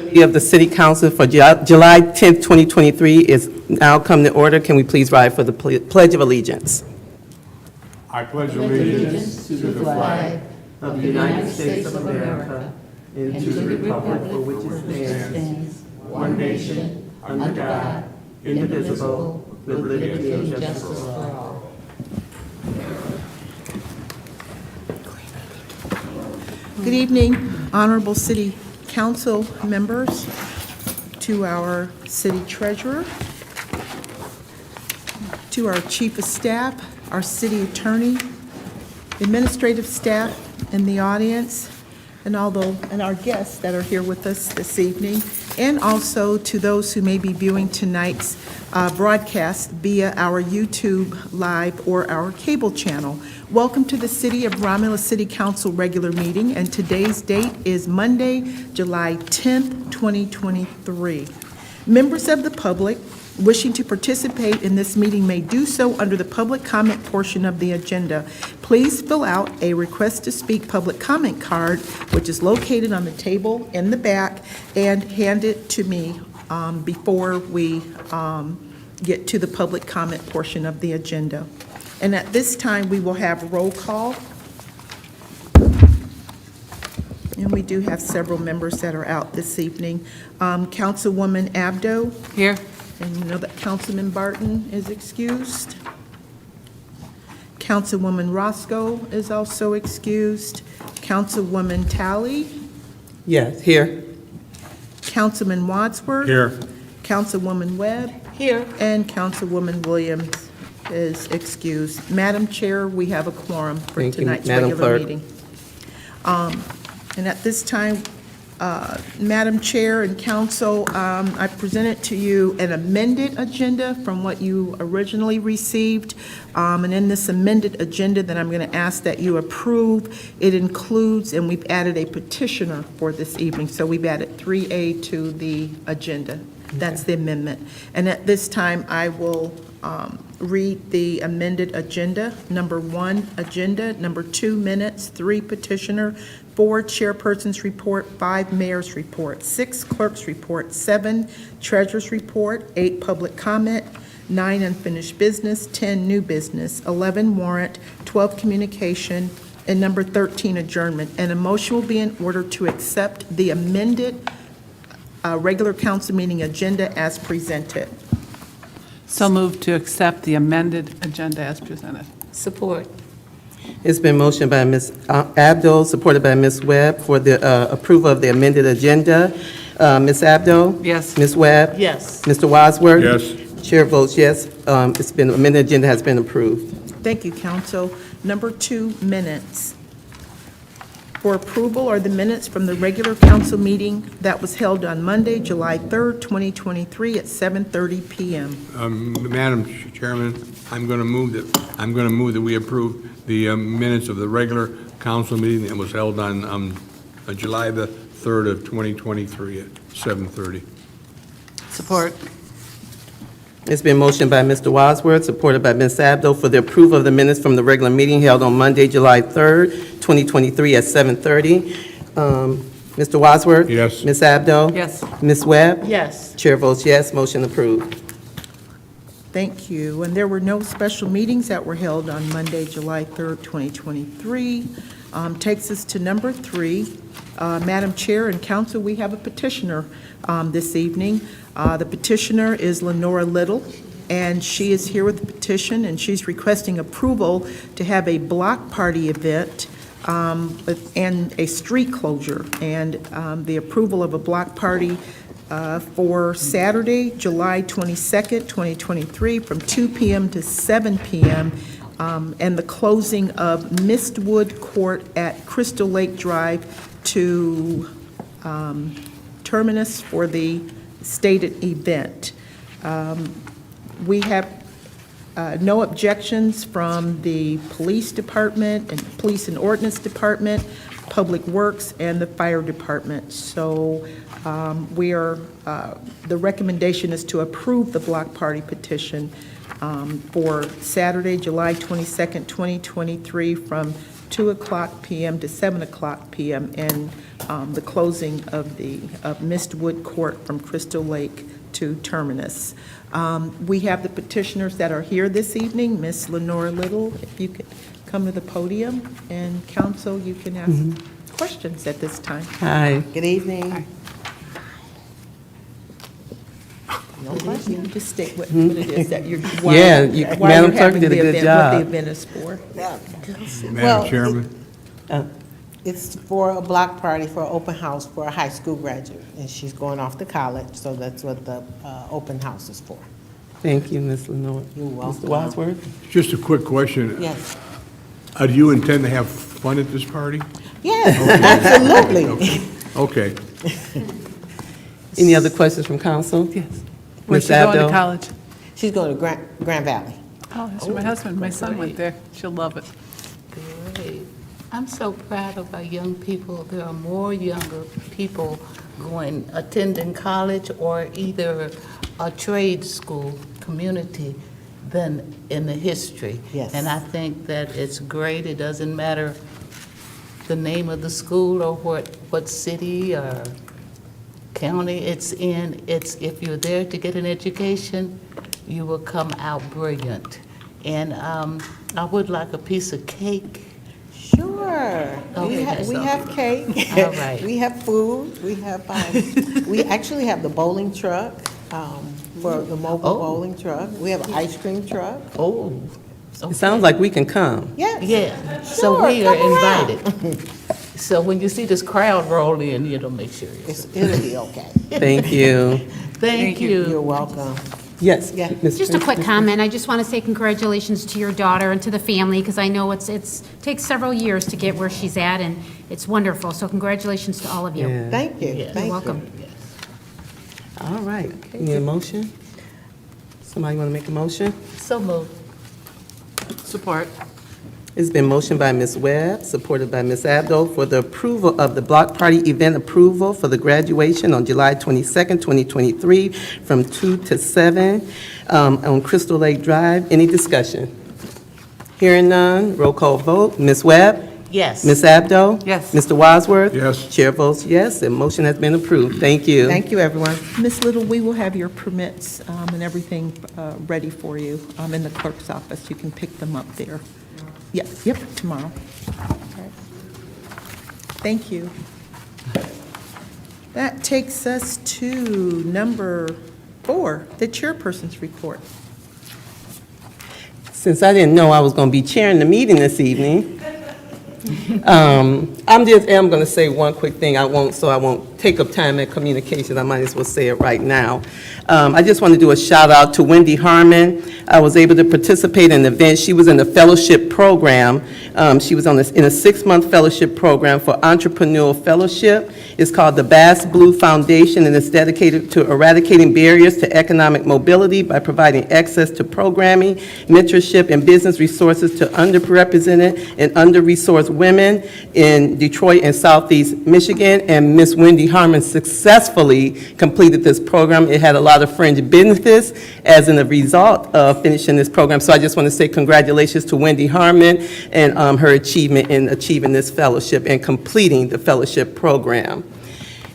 Meeting of the City Council for July 10th, 2023 is now come to order. Can we please rise for the Pledge of Allegiance? I pledge allegiance to the flag of the United States of America and to the republic for which it stands, one nation, under God, indivisible, with liberty and justice for all. Good evening, Honorable City Council members, to our City Treasurer, to our Chief of Staff, our City Attorney, administrative staff in the audience, and our guests that are here with us this evening, and also to those who may be viewing tonight's broadcast via our YouTube Live or our cable channel. Welcome to the City of Romulus City Council regular meeting, and today's date is Monday, July 10th, 2023. Members of the public wishing to participate in this meeting may do so under the public comment portion of the agenda. Please fill out a request to speak public comment card, which is located on the table in the back, and hand it to me before we get to the public comment portion of the agenda. And at this time, we will have a roll call. And we do have several members that are out this evening. Councilwoman Abdo. Here. And you know that Councilman Barton is excused. Councilwoman Roscoe is also excused. Councilwoman Talley. Yes, here. Councilman Wadsworth. Here. Councilwoman Webb. Here. And Councilwoman Williams is excused. Madam Chair, we have a quorum for Thank you, tonight's Madam regular Clerk. meeting. And at this time, Madam Chair and Council, I presented to you an amended agenda from what you originally received. And in this amended agenda that I'm going to ask that you approve, it includes, and we've added a petitioner for this evening. So we've added 3A to the agenda. That's the amendment. And at this time, I will read the amended agenda. Number 1, agenda. Number 2, minutes. 3, petitioner. 4, chairperson's report. 5, mayor's report. 6, clerk's report. 7, treasurer's report. 8, public comment. 9, unfinished business. 10, new business. 11, warrant. 12, communication. And number 13, adjournment. And a motion will be in order to accept the amended regular council meeting agenda as presented. So moved to accept the amended agenda as presented. Support. It's been motioned by Ms. Abdo, supported by Ms. Webb for the approval of the amended agenda. Ms. Abdo? Yes. Ms. Webb? Yes. Mr. Wadsworth? Yes. Chair votes yes. It's been, amended agenda has been approved. Thank you, Council. Number 2, minutes. For approval are the minutes from the regular council meeting that was held on Monday, July 3rd, 2023 at 7:30 p.m. Madam Chairman, I'm going to move that we approve the minutes of the regular council meeting that was held on July the 3rd of 2023 at 7:30. Support. It's been motioned by Mr. Wadsworth, supported by Ms. Abdo, for the approval of the minutes from the regular meeting held on Monday, July 3rd, 2023 at 7:30. Mr. Wadsworth? Yes. Ms. Abdo? Yes. Ms. Webb? Yes. Chair votes yes. Motion approved. Thank you. And there were no special meetings that were held on Monday, July 3rd, 2023. Takes us to number 3. Madam Chair and Council, we have a petitioner this evening. The petitioner is Lenora Little, and she is here with the petition, and she's requesting approval to have a block party event and a street closure, and the approval of a block party for Saturday, July 22nd, 2023, from 2 p.m. to 7 p.m., and the closing of Mistwood Court at Crystal Lake Drive to terminus for the stated event. We have no objections from the police department and police and ordinance department, public works, and the fire department. So the recommendation is to approve the block party petition for Saturday, July 22nd, 2023, from 2 o'clock p.m. to 7 o'clock p.m., and the closing of Mistwood Court from Crystal Lake to Terminus. We have the petitioners that are here this evening. Ms. Lenora Little, if you could come to the podium, and counsel, you can ask questions at this time. Hi. Good evening. No question, just state what it is that you're, Yeah, why Madam you're Clerk having did a the good event, job. what the event is for. Well, Madam Chairman, It's for a block party for an open house for a high school graduate, and she's going off to college, so that's what the open house is for. Thank you, Ms. Lenore. You're welcome. Mr. Wadsworth? just a quick question. Yes. Do you intend to have fun at this party? Yes, absolutely. Okay. Any other questions from council? Yes. Where's Ms. she going to Abdo? college? She's going to Grand Valley. Oh, that's where my husband, my son went there. She'll love it. Great. I'm so proud of our young people. There are more younger people attending college or either a trade school community than in the history. Yes. And I think that it's great. It doesn't matter the name of the school or what city or county it's in. It's, if you're there to get an education, you will come out brilliant. And I would like a piece of cake. Sure. Okay, We have cake. All right. We have food. We have, we actually have the bowling truck, for the mobile Oh. bowling truck. We have an ice cream truck. Oh. It sounds like we can come. Yes. Yeah, so Sure, we are come around. invited. So when you see this crowd roll in, it'll make sure you're. It'll be okay. Thank you. Thank You're you. welcome. Yes. Yeah. Ms. Just a quick Prince? comment. I just want to say congratulations to your daughter and to the family, because I know it's takes several years to get where she's at, and it's wonderful. So congratulations to all of you. Yeah. Thank you. Yes. Thank you. welcome. All right. Need a motion? Somebody want to make a motion? So moved. Support. It's been motioned by Ms. Webb, supported by Ms. Abdo, for the approval of the block party event approval for the graduation on July 22nd, 2023, from 2 to 7 on Crystal Lake Drive. Any discussion? Hearing none, roll call vote. Ms. Webb? Yes. Ms. Abdo? Yes. Mr. Wadsworth? Yes. Chair votes yes, and motion has been approved. Thank you. Thank you, everyone. Ms. Little, we will have your permits and everything ready for you in the clerk's office. You can pick them up there. Yep, tomorrow. All right. Thank you. That takes us to number 4, the chairperson's report. Since I didn't know I was going to be chairing the meeting this evening, I'm going to say one quick thing. I won't take up time at communications. I might as well say it right now. I just want to do a shout out to Wendy Harmon. I was able to participate in an event. She was in the fellowship program. She was in a 6-month fellowship program for entrepreneurial fellowship. It's called the Bass Blue Foundation, and it's dedicated to eradicating barriers to economic mobility by providing access to programming, mentorship, and business resources to underrepresented and under-resourced women in Detroit and Southeast Michigan. And Miss Wendy Harmon successfully completed this program. It had a lot of fringe benefits as a result of finishing this program. So I just want to say congratulations to Wendy Harmon and her achievement in achieving this fellowship and completing the fellowship program.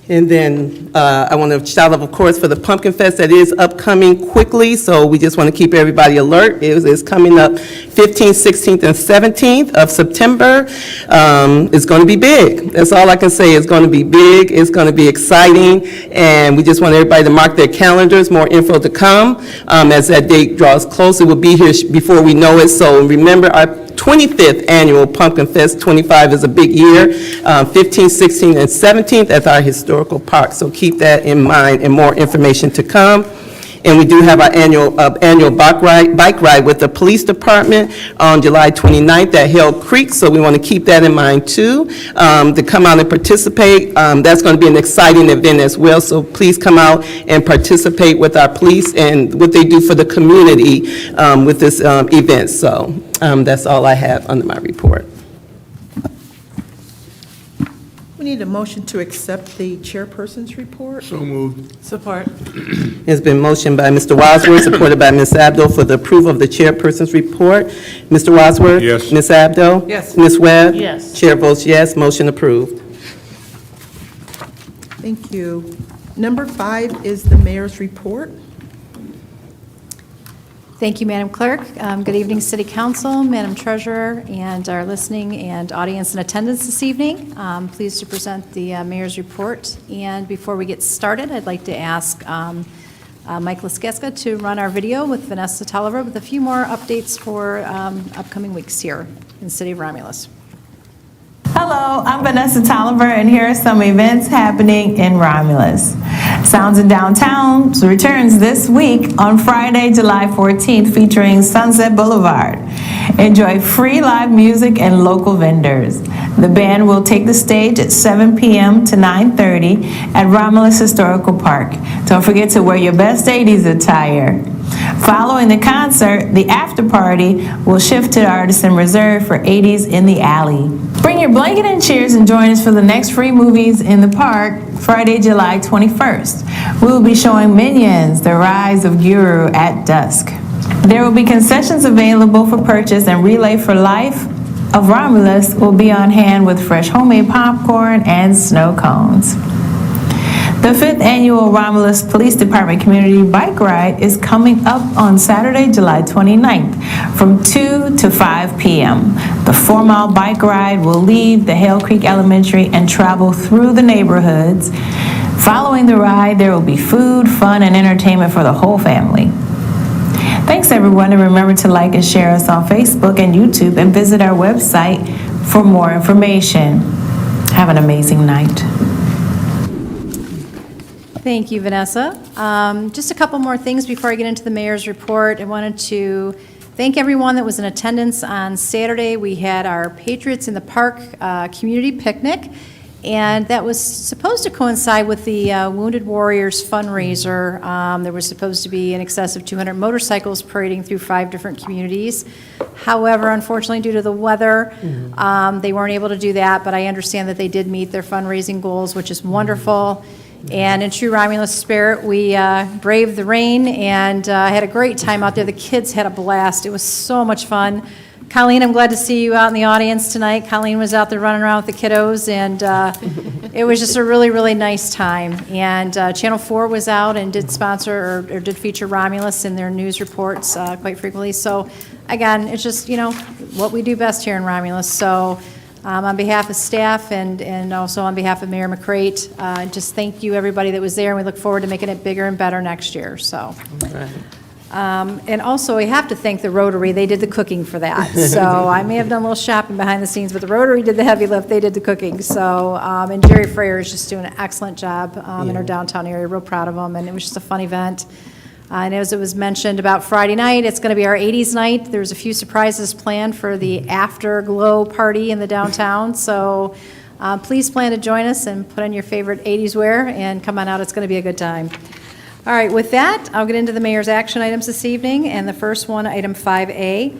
And then I want to shout out, of course, for the Pumpkin Fest that is upcoming quickly, so we just want to keep everybody alert. It's coming up 15th, 16th, and 17th of September. It's going to be big. That's all I can say. It's going to be big. It's going to be exciting, and we just want everybody to mark their calendars. More info to come. As that date draws close, it will be here before we know it. So remember, our 25th annual Pumpkin Fest. 25 is a big year. 15th, 16th, and 17th at our historical park. So keep that in mind, and more information to come. And we do have our annual bike ride with the police department on July 29th at Hell Creek, so we want to keep that in mind too, to come out and participate. That's going to be an exciting event as well, so please come out and participate with our police and what they do for the community with this event. So that's all I have under my report. We need a motion to accept the chairperson's report. So moved. Support. It's been motioned by Mr. Wadsworth, supported by Ms. Abdo for the approval of the chairperson's report. Mr. Wadsworth? Yes. Ms. Abdo? Yes. Ms. Webb? Yes. Chair votes yes, motion approved. Thank you. Number 5 is the mayor's report. Thank you, Madam Clerk. Good evening, City Council, Madam Treasurer, and our listening and audience in attendance this evening. Pleased to present the mayor's report. And before we get started, I'd like to ask Mike Laskewska to run our video with Vanessa Tolliver with a few more updates for upcoming weeks here in the City of Romulus. Hello, I'm Vanessa Tolliver, and here are some events happening in Romulus. Sounds in Downtown returns this week on Friday, July 14th, featuring Sunset Boulevard. Enjoy free live music and local vendors. The band will take the stage at 7 p.m. to 9:30 at Romulus Historical Park. Don't forget to wear your best 80s attire. Following the concert, the after party will shift to Artisan Reserve for 80s in the Alley. Bring your blanket and chairs and join us for the next free movies in the park, Friday, July 21st. We will be showing Minions, The Rise of Guru at dusk. There will be concessions available for purchase, and Relay for Life of Romulus will be on hand with fresh homemade popcorn and snow cones. The 5th Annual Romulus Police Department Community Bike Ride is coming up on Saturday, July 29th from 2 to 5 p.m. The 4-mile bike ride will leave the Hale Creek Elementary and travel through the neighborhoods. Following the ride, there will be food, fun, and entertainment for the whole family. Thanks, everyone, and remember to like and share us on Facebook and YouTube and visit our website for more information. Have an amazing night. Thank you, Vanessa. Just a couple more things before I get into the mayor's report. I wanted to thank everyone that was in attendance on Saturday. We had our Patriots in the Park community picnic, and that was supposed to coincide with the Wounded Warriors fundraiser. There was supposed to be in excess of 200 motorcycles parading through 5 different communities. However, unfortunately, due to the weather, they weren't able to do that, but I understand that they did meet their fundraising goals, which is wonderful. And in true Romulus spirit, we braved the rain and had a great time out there. The kids had a blast. It was so much fun. Colleen, I'm glad to see you out in the audience tonight. Colleen was out there running around with the kiddos, and it was just a really, really nice time. And Channel 4 was out and did sponsor or did feature Romulus in their news reports quite frequently. So, again, it's just, what we do best here in Romulus. So, on behalf of staff and also on behalf of Mayor McCrate, just thank you, everybody that was there, and we look forward to making it bigger and better next year, so. And also, we have to thank the Rotary. They did the cooking for that. So I may have done a little shopping behind the scenes, but the Rotary did the heavy lift. They did the cooking. So, and Jerry Freyer is just doing an excellent job in our downtown area. Real proud of him, and it was just a fun event. And as it was mentioned about Friday night, it's going to be our 80s night. There's a few surprises planned for the afterglow party in the downtown. So please plan to join us and put on your favorite 80s wear and come on out. It's going to be a good time. All right, with that, I'll get into the mayor's action items this evening. And the first one, item 5A,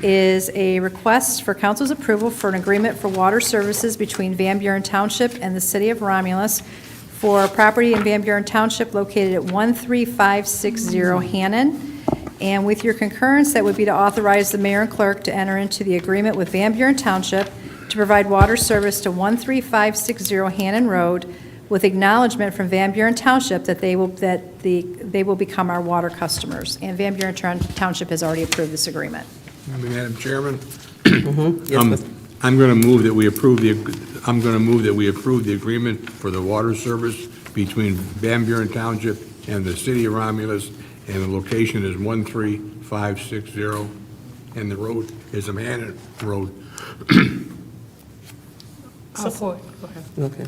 is a request for council's approval for an agreement for water services between Van Buren Township and the city of Romulus for property in Van Buren Township located at 13560 Hannon. And with your concurrence, that would be to authorize the mayor and clerk to enter into the agreement with Van Buren Township to provide water service to 13560 Hannon Road with acknowledgement from Van Buren Township that they will become our water customers. And Van Buren Township has already approved this agreement. Madam Chairman? Yes, I'm going to move that we approve the agreement for the water service between Van Buren Township and the city of Romulus, and the location is 13560, and the road is a Hannon Road. Support. Okay.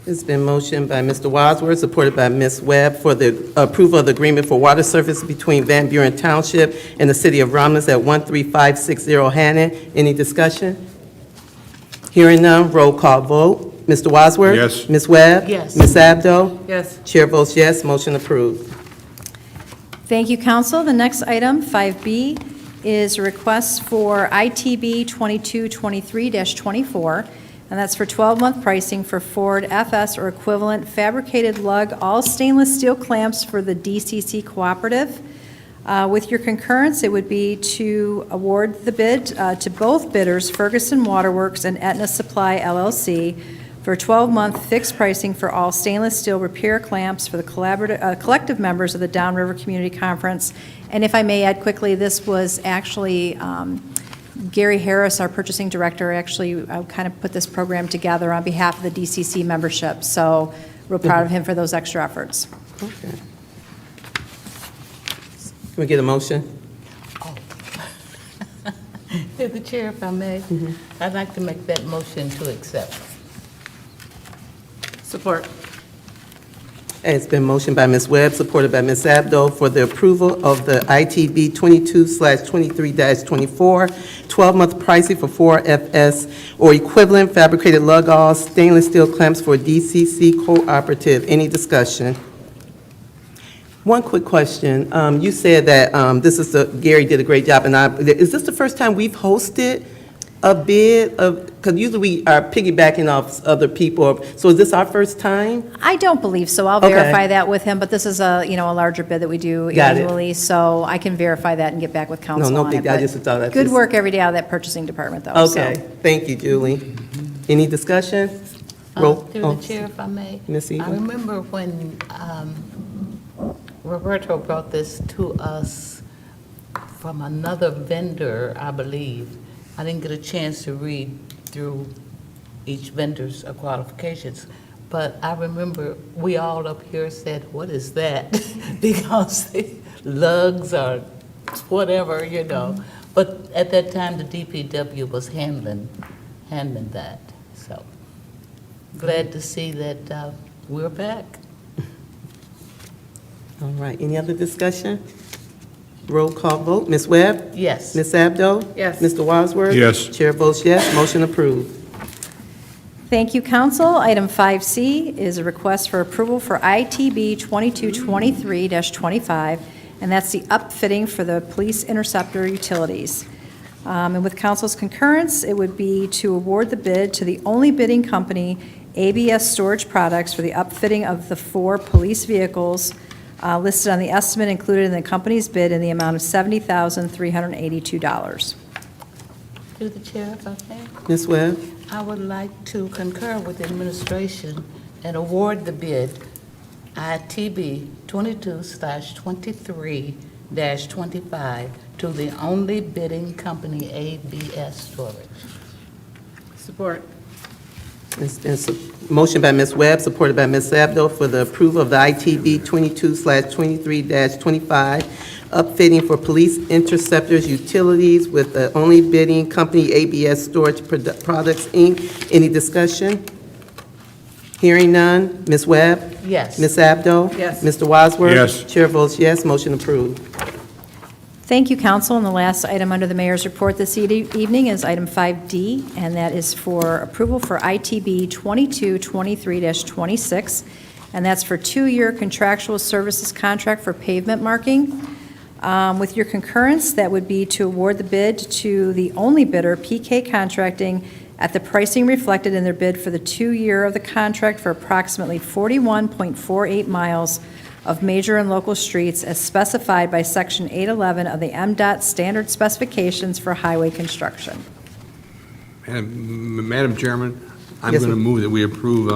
It's been motioned by Mr. Wadsworth, supported by Ms. Webb, for the approval of the agreement for water service between Van Buren Township and the city of Romulus at 13560 Hannon. Any discussion? Hearing none, roll call vote. Mr. Wadsworth? Yes. Ms. Webb? Yes. Ms. Abdo? Yes. Chair votes yes, motion approved. Thank you, council. The next item, 5B, is a request for ITB 2223-24. and that's for 12-month pricing for Ford FS or equivalent fabricated lug, all stainless steel clamps for the DCC Cooperative. With your concurrence, it would be to award the bid to both bidders, Ferguson Waterworks and Aetna Supply LLC, for 12-month fixed pricing for all stainless steel repair clamps for the collective members of the Downriver Community Conference. And if I may add quickly, this was actually Gary Harris, our purchasing director, actually kind of put this program together on behalf of the DCC membership. So real proud of him for those extra efforts. Okay. Can we get a motion? Through the chair, if I may, I'd like to make that motion to accept. Support. It's been motioned by Ms. Webb, supported by Ms. Abdo, for the approval of the ITB 22/23-24, 12-month pricing for 4FS or equivalent fabricated lug-all stainless steel clamps for DCC Cooperative. Any discussion? One quick question. You said that Gary did a great job, and is this the first time we've hosted a bid of, because usually we are piggybacking off other people, so is this our first time? I don't believe so. I'll Okay. verify that with him, but this is a larger bid that we do Got it. annually, so I can verify that and get back with council No on big it. deal. I but just thought I'd Good just- work every day out of that purchasing department, though. so. Okay, thank you, Julie. Any discussion? Through the chair, if I may. Ms. I Eva? remember when Roberto brought this to us from another vendor, I believe. I didn't get a chance to read through each vendor's qualifications, but I remember we all up here said, what is that? Because the lugs or whatever, But at that time, the DPW was handling that, so glad to see that we're back. All right, any other discussion? Roll call vote. Ms. Webb? Yes. Ms. Abdo? Yes. Mr. Wadsworth? Yes. Chair votes yes, motion approved. Thank you, council. Item 5C is a request for approval for ITB 2223-25, and that's the upfitting for the police interceptor utilities. And with council's concurrence, it would be to award the bid to the only bidding company, ABS Storage Products, for the upfitting of the 4 police vehicles listed on the estimate included in the company's bid in the amount of $70,382. Through the chair, if I may. Ms. Webb? I would like to concur with the administration and award the bid ITB 22/23-25 to the only bidding company, ABS Storage. Support. It's been motion by Ms. Webb, supported by Ms. Abdo, for the approval of the ITB 22/23-25, upfitting for police interceptors utilities with the only bidding company, ABS Storage Products, Inc. Any discussion? Hearing none. Ms. Webb? Yes. Ms. Abdo? Yes. Mr. Wadsworth? Yes. Chair votes yes, motion approved. Thank you, council. And the last item under the mayor's report this evening is item 5D, and that is for approval for ITB 2223-26, and that's for 2-year contractual services contract for pavement marking. With your concurrence, that would be to award the bid to the only bidder, PK Contracting, at the pricing reflected in their bid for the 2-year of the contract for approximately 41.48 miles of major and local streets as specified by Section 811 of the MDOT standard specifications for highway construction. Madam Chairman, I'm Yes, going to sir. move that we approve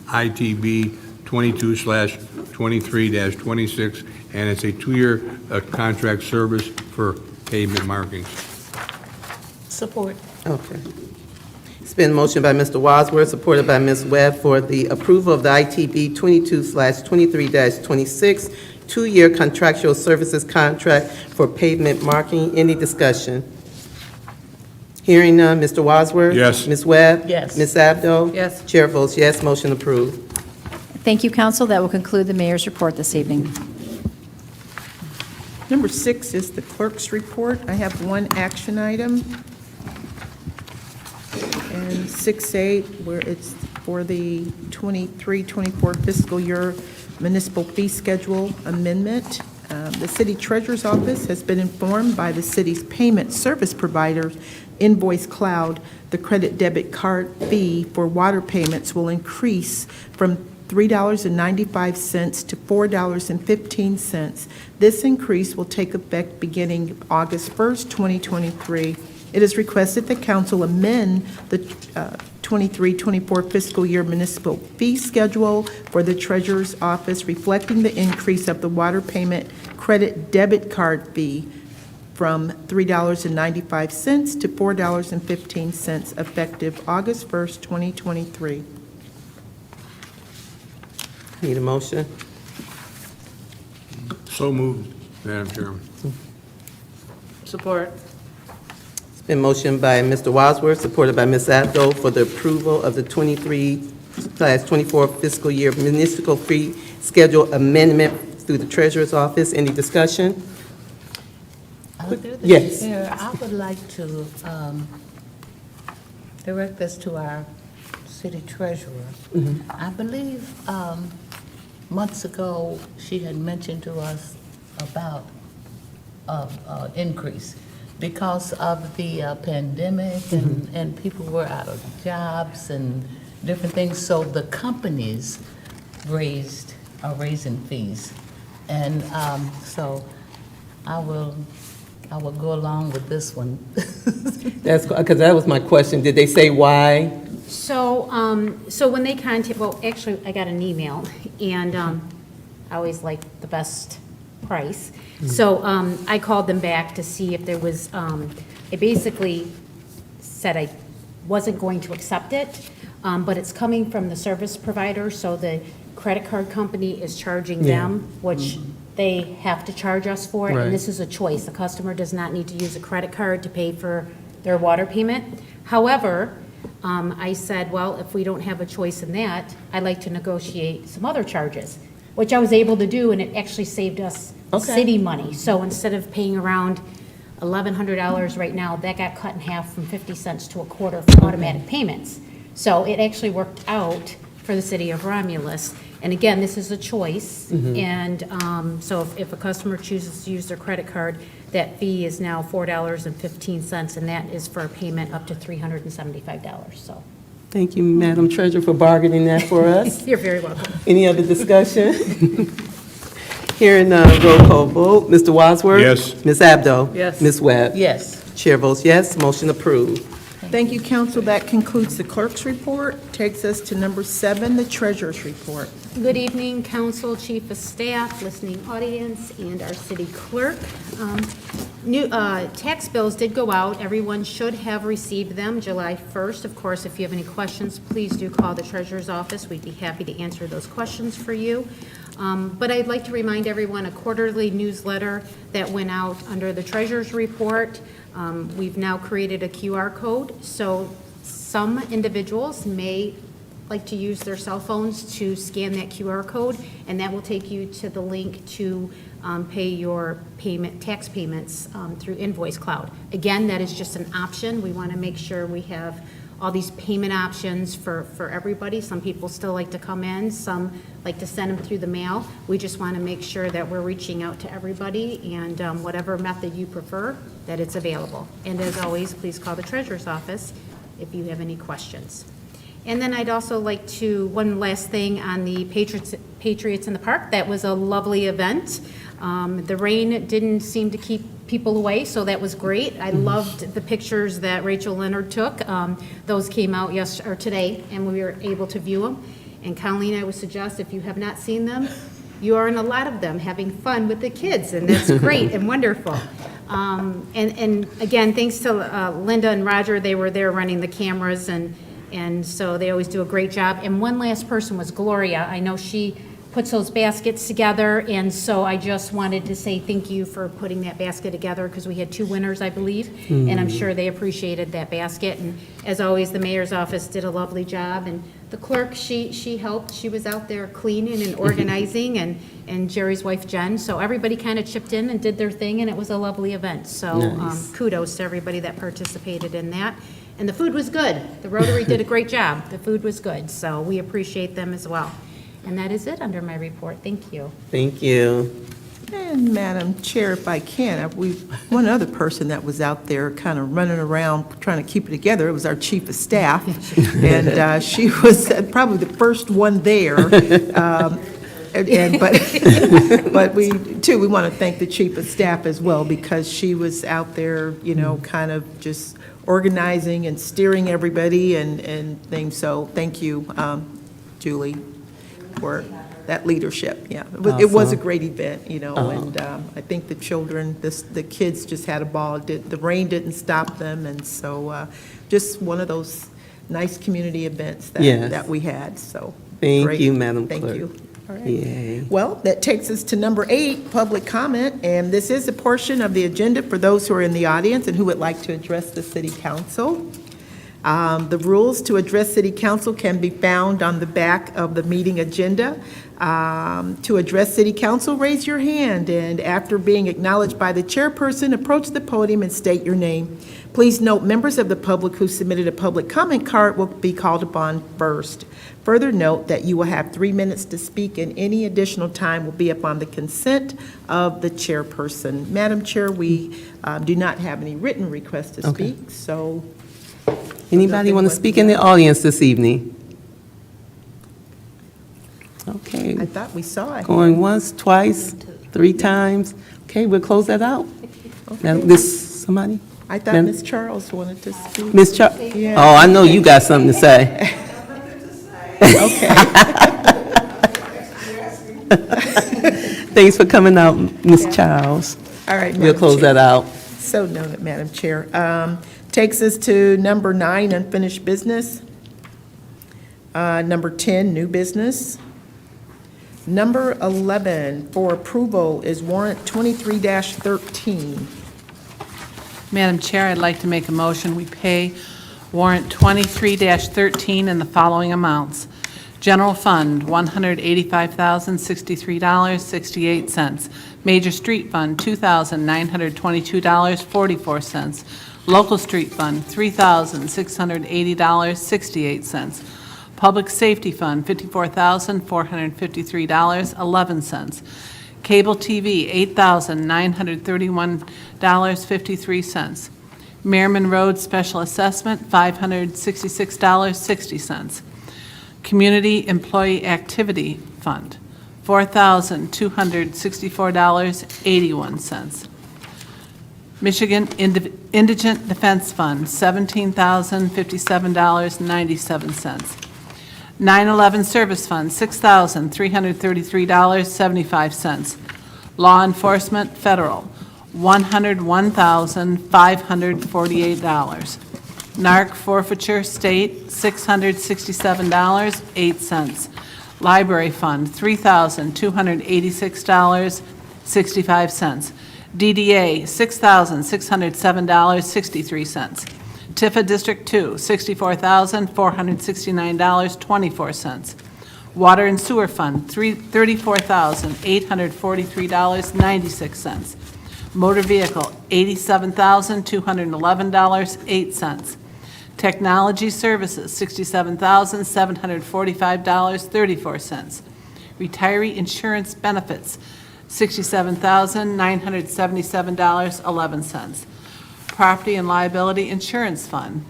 ITB 22/23-26, and it's a 2-year contract service for pavement markings. Support. Okay. It's been motioned by Mr. Wadsworth, supported by Ms. Webb, for the approval of the ITB 22/23-26, 2-year contractual services contract for pavement marking. Any discussion? Hearing none. Mr. Wadsworth? Yes. Ms. Webb? Yes. Ms. Abdo? Yes. Chair votes yes, motion approved. Thank you, council. That will conclude the mayor's report this evening. Number 6 is the clerk's report. I have one action item. And 6A, where it's for the 23-24 fiscal year municipal fee schedule amendment. The city treasurer's office has been informed by the city's payment service providers Invoice Cloud, the credit debit card fee for water payments will increase from $3.95 to $4.15. This increase will take effect beginning August 1st, 2023. It is requested that council amend the 23-24 fiscal year municipal fee schedule for the treasurer's office, reflecting the increase of the water payment credit debit card fee from $3.95 to $4.15, effective August 1st, 2023. Need a motion? So moved, Madam Chairman. Support. It's been motioned by Mr. Wadsworth, supported by Ms. Abdo, for the approval of the 23/24 fiscal year municipal fee schedule amendment through the treasurer's office. Any discussion? Through the Yes. chair, I would like to direct this to our city treasurer. I believe months ago, she had mentioned to us about increase because of the pandemic and people were out of jobs and different things. So the companies are raising fees. And so I will go along with this one. That's, because that was my question. Did they say why? So, so when they well, actually, I got an email, and I always like the best price. So I called them back to see if there was, I basically said I wasn't going to accept it, but it's coming from the service provider, so the credit card company is charging them, which they have to charge us for it, Right. and this is a choice. The customer does not need to use a credit card to pay for their water payment. However, I said, well, if we don't have a choice in that, I'd like to negotiate some other charges, which I was able to do, and it actually saved us city money. So instead of paying around $1,100 right now, that got cut in half from 50 cents to a quarter for automatic payments. So it actually worked out for the city of Romulus. And again, this is a choice, and so if a customer chooses to use their credit card, that fee is now $4.15, and that is for a payment up to $375, so. Thank you, Madam Treasurer, for bargaining that for us. You're very welcome. Any other discussion? Hearing none, roll call vote. Mr. Wadsworth? Yes. Ms. Abdo? Yes. Ms. Webb? Yes. Chair votes yes, motion approved. Thank you, council. That concludes the clerk's report. Takes us to number 7, the treasurer's report. Good evening, council, chief of staff, listening audience, and our city clerk. New tax bills did go out. Everyone should have received them July 1st. Of course, if you have any questions, please do call the treasurer's office. We'd be happy to answer those questions for you. But I'd like to remind everyone, a quarterly newsletter that went out under the treasurer's report. We've now created a QR code, so some individuals may like to use their cell phones to scan that QR code, and that will take you to the link to pay your tax payments through Invoice Cloud. Again, that is just an option. We want to make sure we have all these payment options for everybody. Some people still like to come in, some like to send them through the mail. We just want to make sure that we're reaching out to everybody, and whatever method you prefer, that it's available. And as always, please call the treasurer's office if you have any questions. And then I'd also like to, one last thing on the Patriots in the Park. That was a lovely event. The rain didn't seem to keep people away, so that was great. I loved the pictures that Rachel Leonard took. Those came out today, and we were able to view them. And Colleen, I would suggest, if you have not seen them, you are in a lot of them having fun with the kids, and that's great and wonderful. And again, thanks to Linda and Roger, they were there running the cameras, and so they always do a great job. And one last person was Gloria. I know she puts those baskets together, and so I just wanted to say thank you for putting that basket together, because we had 2 winners, I believe, and I'm sure they appreciated that basket. And as always, the mayor's office did a lovely job, and the clerk, she helped. She was out there cleaning and organizing, and Jerry's wife, Jen. So everybody kind of chipped in and did their thing, and it was a lovely event. So Nice. Kudos to everybody that participated in that. And the food was good. The Rotary did a great job. The food was good, so we appreciate them as well. And that is it under my report. Thank you. Thank you. And Madam Chair, if I can, one other person that was out there kind of running around trying to keep it together, it was our Chief of Staff. And she was probably the first one there. But we want to thank the Chief of Staff as well, because she was out there, kind of just organizing and steering everybody and things. So thank you, Julie, for that leadership. Yeah, it was a great event, and I think the children, the kids just had a ball. The rain didn't stop them, and so just one of those nice community events that we had. So Thank great. you, Madam Thank Clerk. you. All right. Yay. Well, that takes us to number 8, public comment, and this is a portion of the agenda for those who are in the audience and who would like to address the city council. The rules to address city council can be found on the back of the meeting agenda. To address city council, raise your hand, and after being acknowledged by the chairperson, approach the podium and state your name. Please note, members of the public who submitted a public comment card will be called upon first. Further note that you will have 3 minutes to speak, and any additional time will be upon the consent of the chairperson. Madam Chair, we do not have any written requests to speak, so. Anybody want to speak in the audience this evening? Okay, I thought we saw it. going once, twice, 3 times. Okay, we'll close that out. Now, this, somebody? I thought Madam- Ms. Charles wanted to speak. Ms. Chuck? Yeah. Oh, I know you got something to say. Okay. Thanks for coming out, Ms. Charles. All right. We'll Madam close Chair. that out. So noted, Madam Chair. Takes us to number 9, unfinished business. Number 10, new business. Number 11 for approval is warrant 23-13. Madam Chair, I'd like to make a motion, we pay warrant 23-13 in the following amounts. General Fund, $185,063.68. Major Street Fund, $2,922.44. Local Street Fund, $3,680.68. Public Safety Fund, $54,453.11. Cable TV, $8,931.53. Merriman Road Special Assessment, $566.60. Community Employee Activity Fund, $4,264.81. Michigan Indigent Defense Fund, $17,057.97. 9/11 Service Fund, $6,333.75. Law Enforcement Federal, $101,548. NARC Forfeiture State, $667.08. Library Fund, $3,286.65. DDA, $6,607.63. Tifa District 2, $64,469.24. Water and Sewer Fund, $34,843.96. Motor Vehicle, $87,211.08. Technology Services, $67,745.34. Retiree Insurance Benefits, $67,977.11. Property and Liability Insurance Fund,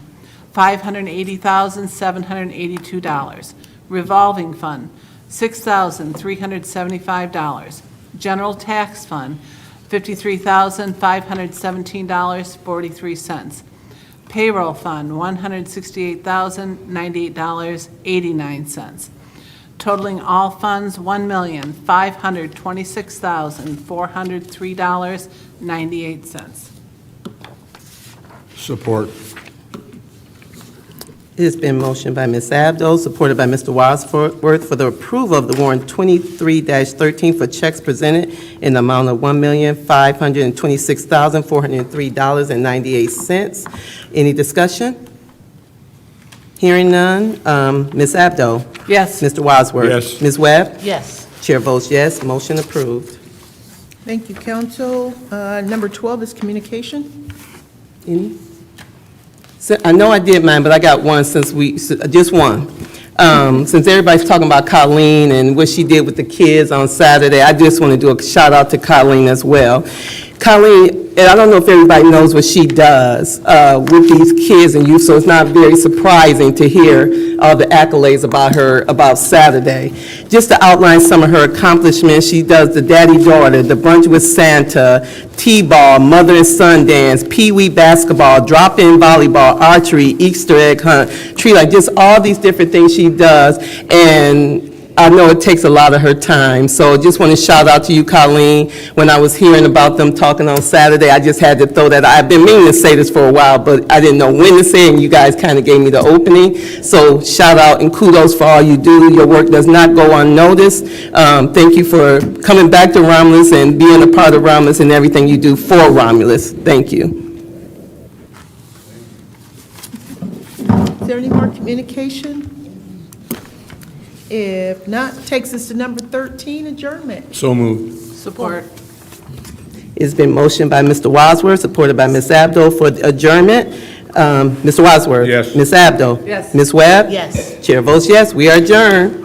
$580,782. Revolving Fund, $6,375. General Tax Fund, $53,517.43. Payroll Fund, $168,098.89. Totaling all funds, $1,526,403.98. Support. It has been motioned by Ms. Abdo, supported by Mr. Wadsworth, for the approval of the warrant 23-13 for checks presented in the amount of $1,526,403.98. Any discussion? Hearing none. Ms. Abdo? Yes. Mr. Wadsworth? Yes. Ms. Webb? Yes. Chair votes yes, motion approved. Thank you, council. Number 12 is communication. Any? So, I know I did mine, but I got one since just one. Since everybody's talking about Colleen and what she did with the kids on Saturday, I just want to do a shout out to Colleen as well. Colleen, and I don't know if everybody knows what she does with these kids and youth, so it's not very surprising to hear all the accolades about her about Saturday. Just to outline some of her accomplishments, she does the daddy-daughter, the brunch with Santa, T-ball, mother and son dance, pee-wee basketball, drop-in volleyball, archery, Easter egg hunt, tree light, just all these different things she does. And I know it takes a lot of her time, so just want to shout out to you, Colleen. When I was hearing about them talking on Saturday, I just had to throw that. I've been meaning to say this for a while, but I didn't know when to say it, and you guys kind of gave me the opening. So shout out and kudos for all you do. Your work does not go unnoticed. Thank you for coming back to Romulus and being a part of Romulus and everything you do for Romulus. Thank you. Is there any more communication? If not, takes us to number 13, adjournment. So moved. Support. It's been motioned by Mr. Wadsworth, supported by Ms. Abdo for adjournment. Mr. Wadsworth? Yes. Ms. Abdo? Yes. Ms. Webb? Yes. Chair votes yes, we are adjourned.